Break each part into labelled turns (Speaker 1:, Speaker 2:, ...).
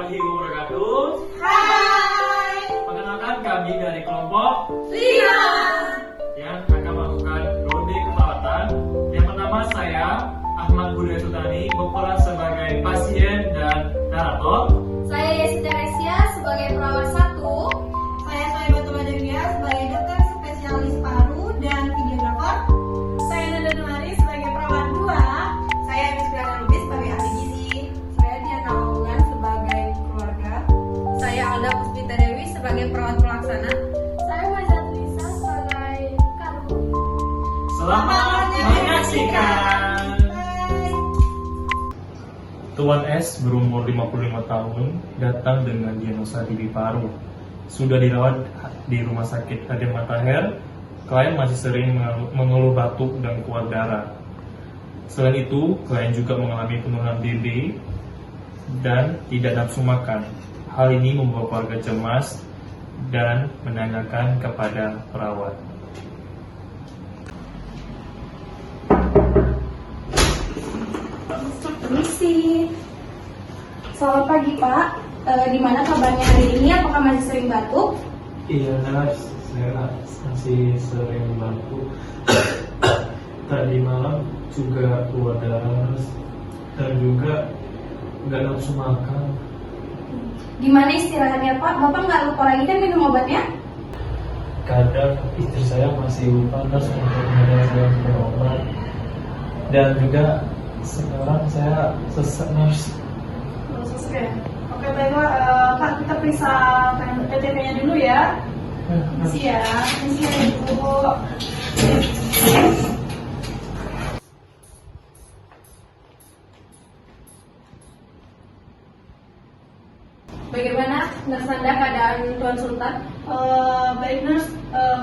Speaker 1: warahmatullahi wabarakatuh.
Speaker 2: Hai.
Speaker 1: Perkenalkan kami dari kelompok
Speaker 2: 5
Speaker 1: yang akan melakukan ronde keperawatan. Yang pertama saya Ahmad Budi Sultani berperan sebagai pasien dan narator.
Speaker 2: Saya Yesi Teresia sebagai perawat 1. Saya Batu Badania sebagai dokter spesialis paru dan videografer. Saya Nanda Nurari sebagai perawat 2. Saya Miss Lubis sebagai ahli gizi. Saya Diana Ogan sebagai keluarga. Saya Alda Puspita Dewi sebagai perawat pelaksana. Saya Wazat Lisa sebagai karu.
Speaker 1: Selamat menyaksikan. Tuan S berumur 55 tahun datang dengan diagnosa TB paru. Sudah dirawat di rumah sakit Raden Matahir. Klien masih sering mengeluh batuk dan keluar darah. Selain itu, klien juga mengalami penurunan BB dan tidak nafsu makan. Hal ini membuat keluarga cemas dan menanyakan kepada perawat.
Speaker 2: Permisi. Selamat pagi Pak. Gimana kabarnya hari ini? Apakah masih sering batuk?
Speaker 1: Iya, saya masih sering batuk. Tadi malam juga keluar darah dan juga nggak nafsu makan.
Speaker 2: Gimana istirahatnya Pak? Bapak nggak lupa lagi kan minum obatnya?
Speaker 1: Kadang istri saya masih lupa untuk saya berobat, dan juga sekarang saya sesak nafsu.
Speaker 2: Oke baiklah Pak, kita periksa PTP-nya dulu ya. Permisi ya. Permisi ya Ibu. Bagaimana Nurse Nanda keadaan Tuan Sultan? Baik Nurse,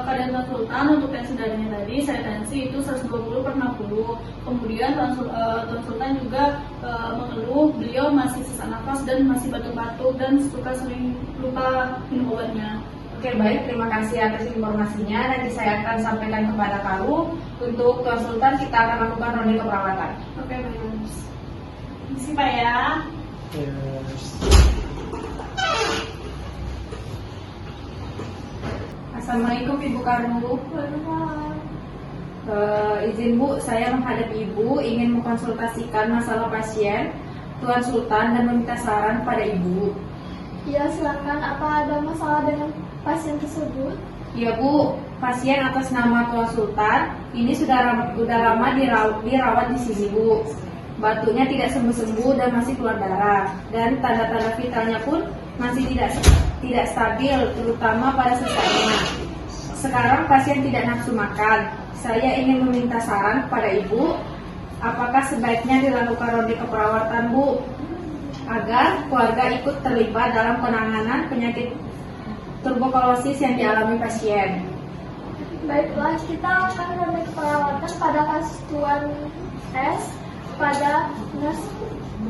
Speaker 2: keadaan Tuan Sultan untuk tensi darahnya tadi saya tensi itu 120/60. Kemudian Tuan Sultan juga mengeluh beliau masih sesak nafas dan masih batuk-batuk dan suka sering lupa minum obatnya. Oke baik, terima kasih atas informasinya. Nanti saya akan sampaikan kepada Karu. Untuk Tuan Sultan kita akan lakukan ronde keperawatan. Oke baik Nurse. Terima kasih Pak ya. Assalamualaikum Ibu Karu. Izin Bu, saya menghadap Ibu ingin mengkonsultasikan masalah pasien Tuan Sultan dan meminta saran pada Ibu.
Speaker 3: Ya, silakan. Apa ada masalah dengan pasien tersebut?
Speaker 2: Ya Bu, pasien atas nama Tuan Sultan ini sudah lama dirawat di sini Bu. Batuknya tidak sembuh-sembuh dan masih keluar darah, dan tanda-tanda vitalnya pun masih tidak stabil, terutama pada sesaknya. Sekarang pasien tidak nafsu makan. Saya ingin meminta saran kepada Ibu, apakah sebaiknya dilakukan ronde keperawatan Bu, agar keluarga ikut terlibat dalam penanganan penyakit tuberkulosis yang dialami pasien.
Speaker 3: Baiklah, kita akan ronde keperawatan pada kasus Tuan S. Pada nurse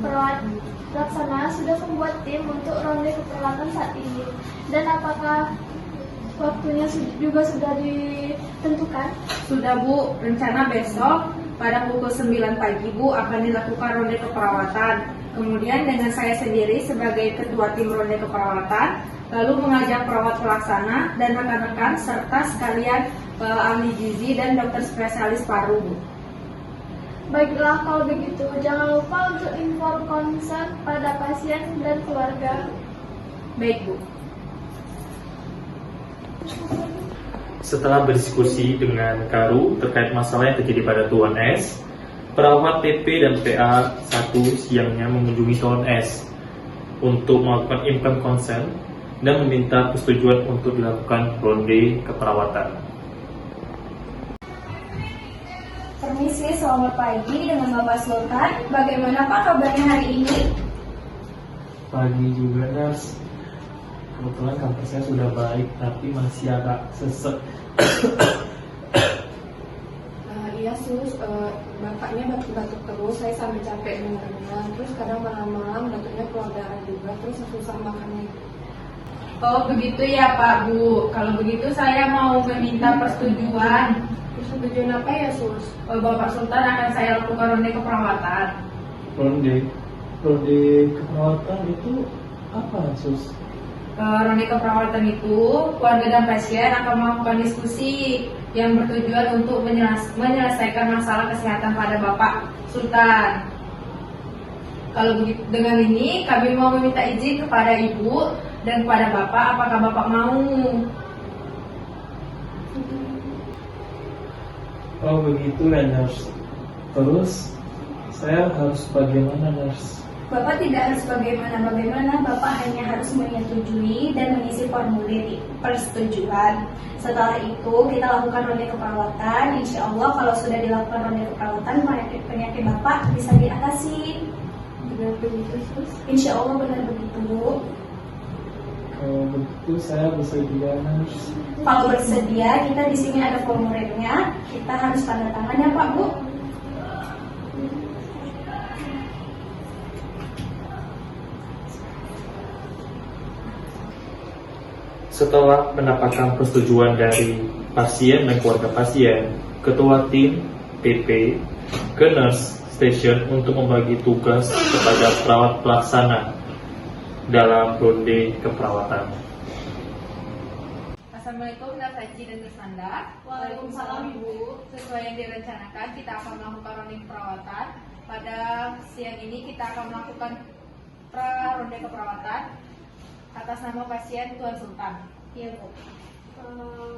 Speaker 3: perawat pelaksana sudah membuat tim untuk ronde keperawatan saat ini. Dan apakah waktunya juga sudah ditentukan?
Speaker 2: Sudah Bu, rencana besok pada pukul 9 pagi Bu akan dilakukan ronde keperawatan. Kemudian dengan saya sendiri sebagai ketua tim ronde keperawatan, lalu mengajak perawat pelaksana dan rekan-rekan serta sekalian ahli gizi dan dokter spesialis paru Bu.
Speaker 3: Baiklah, kalau begitu jangan lupa untuk inform konsen pada pasien dan keluarga.
Speaker 2: Baik Bu.
Speaker 1: Setelah berdiskusi dengan Karu terkait masalah yang terjadi pada Tuan S, perawat TP dan PA 1 siangnya mengunjungi Tuan S untuk melakukan inform konsen dan meminta persetujuan untuk dilakukan ronde keperawatan.
Speaker 2: Permisi, selamat pagi dengan Bapak Sultan. Bagaimana Pak kabarnya hari ini?
Speaker 1: Pagi juga Nurse. Kebetulan kabar saya sudah baik, tapi masih agak sesek.
Speaker 4: Iya sus, bapaknya batuk-batuk terus, saya sampai capek dengarnya. Terus kadang malam-malam batuknya keluar darah juga, terus susah makannya.
Speaker 2: Oh begitu ya Pak Bu. Kalau begitu saya mau meminta persetujuan.
Speaker 4: Persetujuan apa ya sus?
Speaker 2: Bapak Sultan akan saya lakukan ronde keperawatan.
Speaker 1: Ronde keperawatan itu Apa sus?
Speaker 2: Ronde keperawatan itu, keluarga dan pasien akan melakukan diskusi yang bertujuan untuk menyelesaikan masalah kesehatan pada Bapak Sultan. Kalau begitu, dengan ini kami mau meminta izin kepada Ibu dan kepada Bapak, apakah Bapak mau?
Speaker 1: Oh begitu ya nurse. Terus saya harus bagaimana nurse?
Speaker 3: Bapak tidak harus bagaimana, Bapak hanya harus menyetujui dan mengisi formulir persetujuan. Setelah itu kita lakukan ronde keperawatan. Insya Allah kalau sudah dilakukan ronde keperawatan, penyakit Bapak bisa diatasi.
Speaker 4: Benar begitu sus?
Speaker 3: Insya Allah benar begitu.
Speaker 1: Kalau begitu saya bersedia nurse.
Speaker 3: Kalau bersedia, kita di sini ada formulirnya. Kita harus tanda tangan ya Pak Bu.
Speaker 1: Setelah mendapatkan persetujuan dari pasien dan keluarga pasien, ketua tim PP ke nurse station untuk membagi tugas kepada perawat pelaksana dalam ronde keperawatan.
Speaker 2: Assalamualaikum Nurse Haji dan Nurse Nanda.
Speaker 3: Waalaikumsalam, Ibu.
Speaker 2: Sesuai yang direncanakan, kita akan melakukan ronde keperawatan. Pada siang ini kita akan melakukan ronde keperawatan atas nama pasien Tuan Sultan.
Speaker 3: Iya Bu.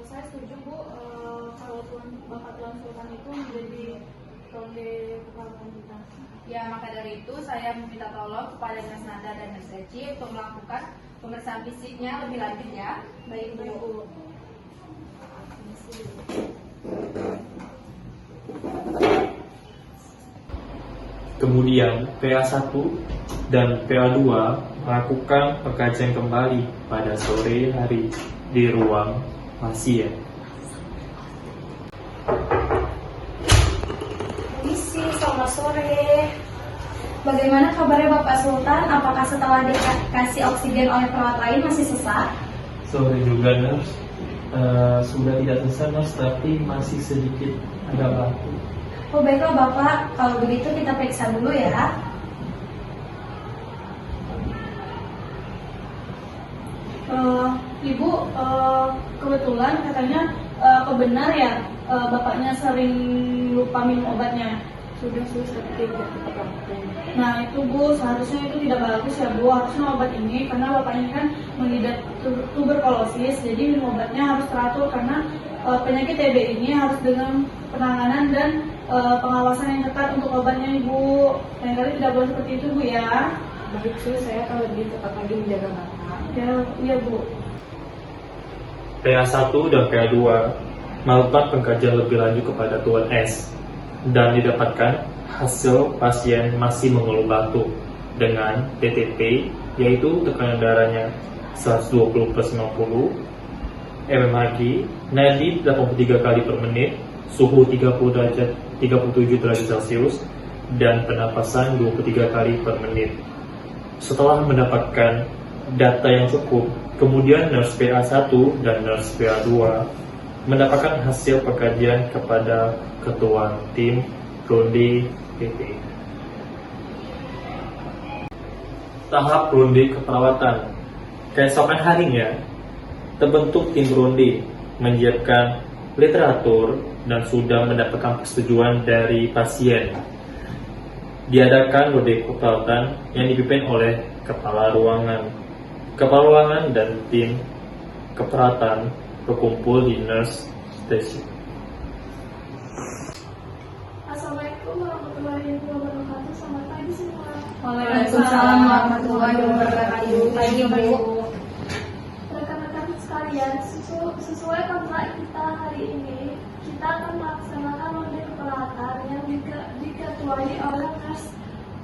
Speaker 3: Saya setuju Bu. Kalau Bapak Tuan Sultan itu menjadi ronde keperawatan kita.
Speaker 2: Ya, maka dari itu saya meminta tolong kepada Nurse Nanda dan Nurse Haji untuk melakukan pemeriksaan fisiknya lebih lanjut ya.
Speaker 3: Baik Bu.
Speaker 1: Kemudian PA1 dan PA2 melakukan pengkajian kembali pada sore hari di ruang pasien.
Speaker 3: Misi, selamat sore. Bagaimana kabarnya Bapak Sultan? Apakah setelah dikasih oksigen oleh perawat lain masih sesak?
Speaker 1: Sore juga nurse. Sudah tidak sesak nurse, tapi masih sedikit agak batuk.
Speaker 3: Oh baiklah Bapak, kalau begitu kita periksa dulu ya. Ibu, kebetulan katanya benar ya Bapaknya sering lupa minum obatnya.
Speaker 4: Sudah sus, tapi tidak kita lakukan.
Speaker 3: Nah itu Bu, seharusnya itu tidak bagus ya Bu. Harusnya obat ini, karena Bapaknya kan mengidap tuberkulosis, jadi minum obatnya harus teratur. Karena penyakit TB ini harus dengan penanganan dan pengawasan yang ketat untuk obatnya Ibu. Lain kali tidak boleh seperti itu Bu ya.
Speaker 4: Baik sus, saya akan lebih ketat lagi menjaga Bapak.
Speaker 3: Ya, iya Bu.
Speaker 1: PA1 dan PA2 melakukan pengkajian lebih lanjut kepada Tuan S dan didapatkan hasil pasien masih mengeluh batuk dengan TTP, yaitu tekanan darahnya 120/90, mmHg, nadi 83 kali per menit, suhu 37 derajat Celcius, dan penapasan 23 kali per menit. Setelah mendapatkan data yang cukup, kemudian nurse PA1 dan nurse PA2 mendapatkan hasil pengkajian kepada ketua tim ronde PP. Tahap ronde keperawatan. Keesokan harinya, terbentuk tim ronde menyiapkan literatur dan sudah mendapatkan persetujuan dari pasien. Diadakan ronde keperawatan yang dipimpin oleh kepala ruangan. Kepala ruangan dan tim keperawatan berkumpul di nurse station.
Speaker 3: Assalamualaikum warahmatullahi wabarakatuh. Selamat pagi semua.
Speaker 2: Waalaikumsalam warahmatullahi wabarakatuh. Pagi Bu.
Speaker 3: Rekan-rekan sekalian, sesuai kontrak kita hari ini, kita akan melaksanakan ronde keperawatan yang diketuai oleh nurse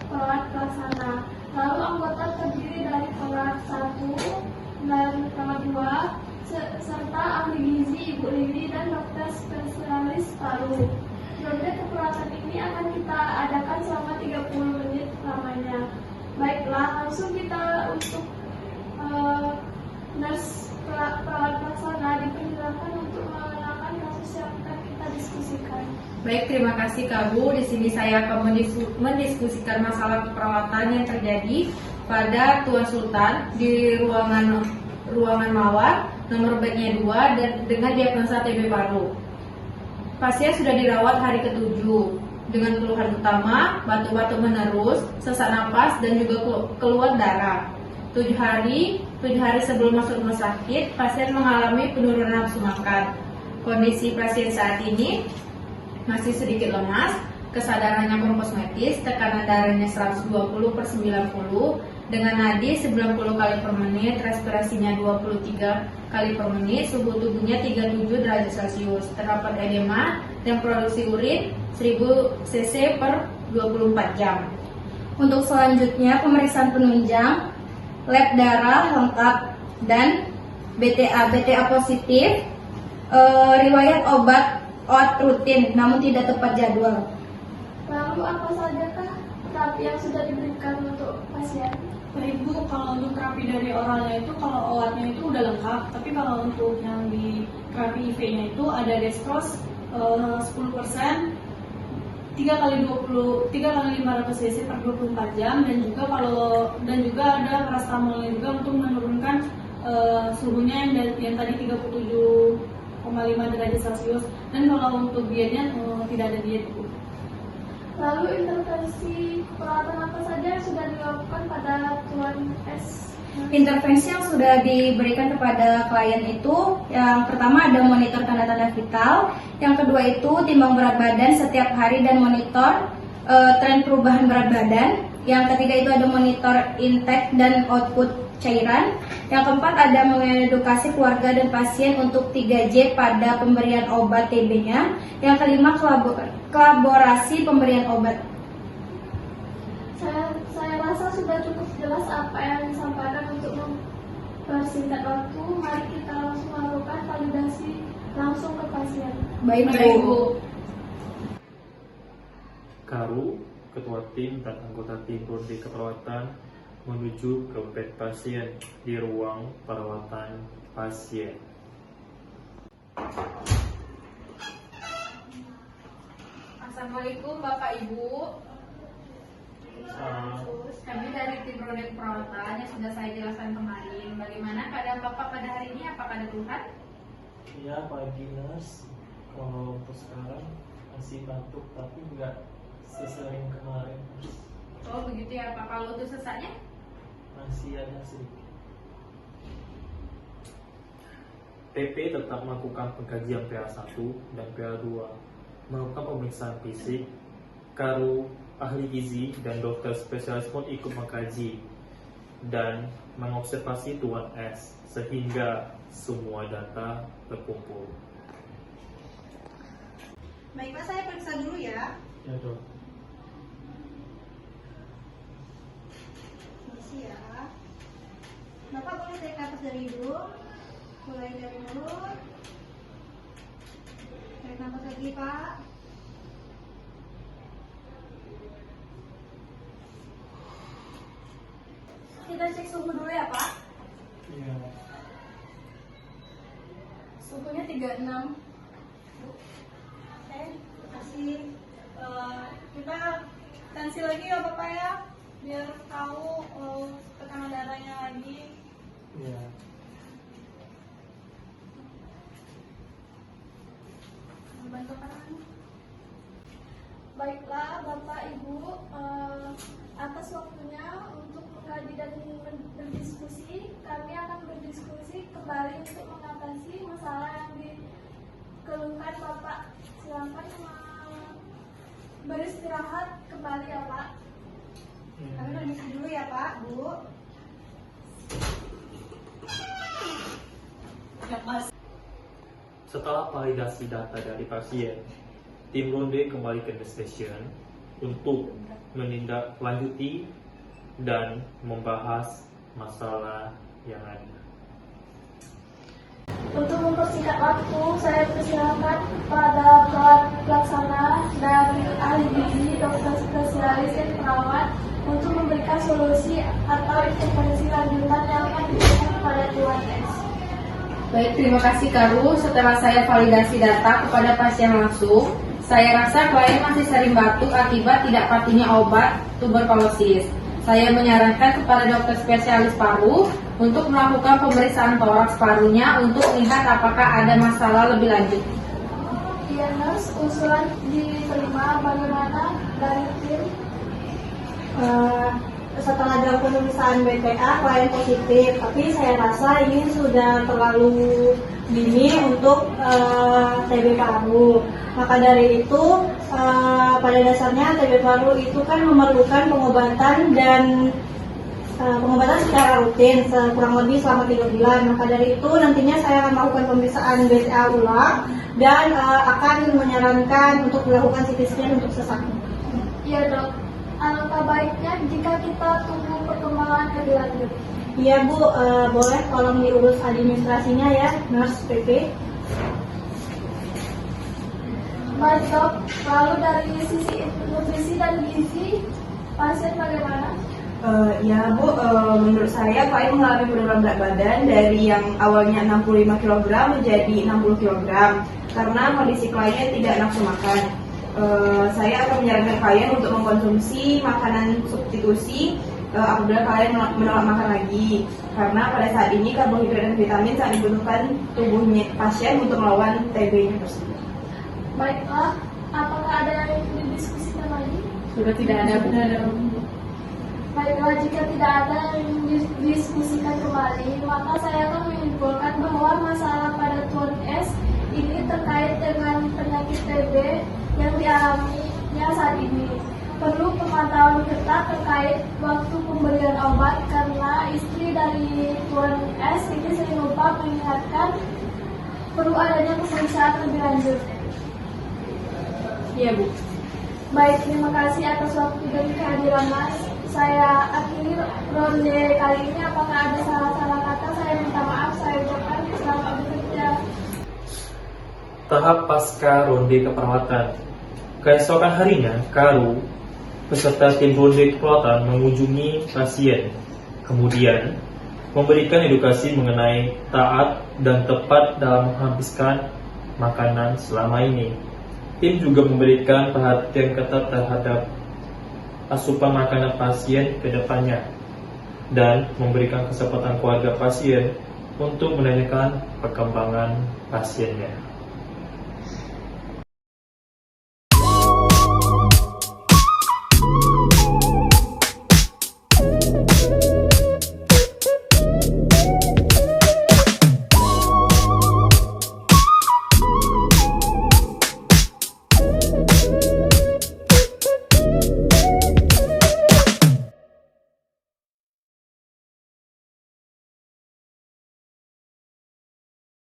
Speaker 3: perawat pelaksana. Lalu anggota terdiri dari perawat 1 dan perawat 2 serta ahli gizi Ibu Lili dan dokter spesialis paru. Ronde keperawatan ini akan kita adakan selama 30 menit lamanya. Baiklah, langsung kita untuk nurse perawat pelaksana dipersilakan untuk mengenalkan kasus yang akan kita diskusikan.
Speaker 2: Baik, terima kasih Kak Bu. Di sini saya akan mendiskusikan masalah keperawatan yang terjadi pada Tuan Sultan di ruangan mawar, nomor bednya 2 dan dengan diagnosa TB paru. Pasien sudah dirawat hari ke-7 dengan keluhan utama batuk-batuk menerus, sesak napas dan juga keluar darah. 7 hari sebelum masuk rumah sakit, pasien mengalami penurunan nafsu makan. Kondisi pasien saat ini masih sedikit lemas, kesadarannya kosmetis, tekanan darahnya 120/90, dengan nadi 90 kali per menit, respirasinya 23 kali per menit, suhu tubuhnya 37 derajat Celcius, terdapat edema dan produksi urin 1000 cc per 24 jam.
Speaker 5: Untuk selanjutnya pemeriksaan penunjang, lab darah lengkap dan BTA positif, riwayat obat rutin namun tidak tepat jadwal.
Speaker 3: Lalu apa sajakah terapi yang sudah diberikan untuk pasien?
Speaker 6: Ibu, kalau untuk terapi dari oralnya itu, kalau obatnya itu udah lengkap, tapi kalau untuk yang di terapi IV-nya itu ada dextrose 10%, 3 kali 500 cc per 24 jam, dan juga ada paracetamolnya juga untuk menurunkan suhunya yang tadi 37,5 derajat Celcius. Dan kalau untuk dietnya tidak ada diet, Bu.
Speaker 3: Lalu intervensi perawatan apa saja yang sudah dilakukan pada Tuan S?
Speaker 5: Intervensi yang sudah diberikan kepada klien itu, yang pertama ada monitor tanda-tanda vital, yang kedua itu timbang berat badan setiap hari dan monitor tren perubahan berat badan, yang ketiga itu ada monitor intake dan output cairan, yang keempat ada mengedukasi keluarga dan pasien untuk 3J pada pemberian obat TB-nya, yang kelima kolaborasi pemberian obat.
Speaker 3: Saya rasa sudah cukup jelas apa yang disampaikan. Untuk mempersingkat waktu, mari kita langsung melakukan validasi langsung ke pasien.
Speaker 5: Baik, Bu.
Speaker 1: Karu, ketua tim dan anggota tim Ronde Keperawatan menuju ke bed pasien di ruang perawatan pasien.
Speaker 2: Assalamualaikum Bapak Ibu. Kami dari tim Ronde Keperawatan yang sudah saya jelaskan kemarin. Bagaimana keadaan Bapak pada hari ini? Apakah ada keluhan?
Speaker 1: Ya, pagi nurse. Kalau untuk sekarang masih batuk, tapi nggak sesering kemarin.
Speaker 2: Oh begitu ya Pak. Kalau untuk sesaknya?
Speaker 1: Masih ada sedikit. PP tetap melakukan pengkajian PA1 dan PA2, melakukan pemeriksaan fisik. Karu, ahli gizi dan dokter spesialis pun ikut mengkaji dan mengobservasi Tuan S sehingga semua data terkumpul.
Speaker 7: Baiklah, saya periksa dulu ya.
Speaker 1: Ya dok.
Speaker 7: Misi ya. Bapak boleh tarik nafas dari hidung. Mulai dari mulut. Tarik nafas lagi, Pak.
Speaker 3: Kita cek suhu dulu ya, Pak.
Speaker 1: Iya.
Speaker 3: Suhunya 36.
Speaker 7: Oke, terima kasih. Kita tensi lagi ya, Bapak ya. Biar tahu tekanan darahnya lagi.
Speaker 1: Iya.
Speaker 3: Bantu kanan. Baiklah, Bapak Ibu, atas waktunya untuk mengkaji dan berdiskusi, kami akan berdiskusi kembali untuk mengatasi masalah yang dikeluhkan Bapak. Silakan beristirahat kembali ya Pak.
Speaker 7: Kami permisi dulu ya, Pak, Bu.
Speaker 1: Setelah validasi data dari pasien, tim Ronde kembali ke the station untuk menindaklanjuti dan membahas masalah yang ada.
Speaker 3: Untuk mempersingkat waktu, saya persilakan pada pelaksana dari ahli gizi, dokter spesialis dan perawat untuk memberikan solusi atau intervensi lanjutan yang akan diberikan kepada Tuan S.
Speaker 2: Baik, terima kasih Karu. Setelah saya validasi data kepada pasien langsung, saya rasa klien masih sering batuk akibat tidak pastinya obat tuberkulosis. Saya menyarankan kepada dokter spesialis paru untuk melakukan pemeriksaan toraks parunya untuk melihat apakah ada masalah lebih lanjut.
Speaker 3: Iya nurse, usulan diterima bagaimana dari tim?
Speaker 5: Setelah dilakukan pemeriksaan BPA, klien positif, tapi saya rasa ini sudah terlalu dini untuk TB paru. Maka dari itu, pada dasarnya TB paru itu kan memerlukan pengobatan dan pengobatan secara rutin, kurang lebih selama 3 bulan. Maka dari itu, nantinya saya akan melakukan pemeriksaan BPA ulang dan akan menyarankan untuk dilakukan CT scan untuk sesaknya.
Speaker 3: Iya dok, alangkah baiknya jika kita tunggu perkembangan lebih lanjut.
Speaker 5: Iya Bu, boleh tolong diurus administrasinya ya, nurse PP.
Speaker 3: Baik dok, lalu dari sisi nutrisi dan gizi pasien bagaimana?
Speaker 5: Ya Bu, menurut saya klien mengalami penurunan berat badan dari yang awalnya 65 kg menjadi 60 kg karena kondisi kliennya tidak nafsu makan. Saya akan menyarankan klien untuk mengkonsumsi makanan substitusi apabila kalian menolak makan lagi, karena pada saat ini karbohidrat dan vitamin sangat dibutuhkan tubuhnya pasien untuk melawan TB-nya tersebut.
Speaker 3: Baiklah, apakah ada yang ingin didiskusikan lagi?
Speaker 2: Sudah tidak ada benar.
Speaker 3: Baiklah, jika tidak ada yang didiskusikan kembali, maka saya akan menyimpulkan bahwa masalah pada Tuan S ini terkait dengan penyakit TB yang dialaminya saat ini. Perlu pemantauan ketat terkait waktu pemberian obat karena istri dari Tuan S ini sering lupa mengingatkan perlu adanya pemeriksaan lebih lanjut.
Speaker 2: Iya Bu.
Speaker 3: Baik, terima kasih atas waktu dan kehadiran Mas. Saya akhiri ronde kali ini. Apakah ada salah-salah kata? Saya minta maaf. Saya ucapkan selamat bekerja.
Speaker 1: Tahap pasca ronde keperawatan. Keesokan harinya, Karu beserta tim ronde keperawatan mengunjungi pasien, kemudian memberikan edukasi mengenai taat dan tepat dalam menghabiskan makanan selama ini. Tim juga memberikan perhatian ketat terhadap asupan makanan pasien ke depannya dan memberikan kesempatan keluarga pasien untuk menanyakan perkembangan pasiennya.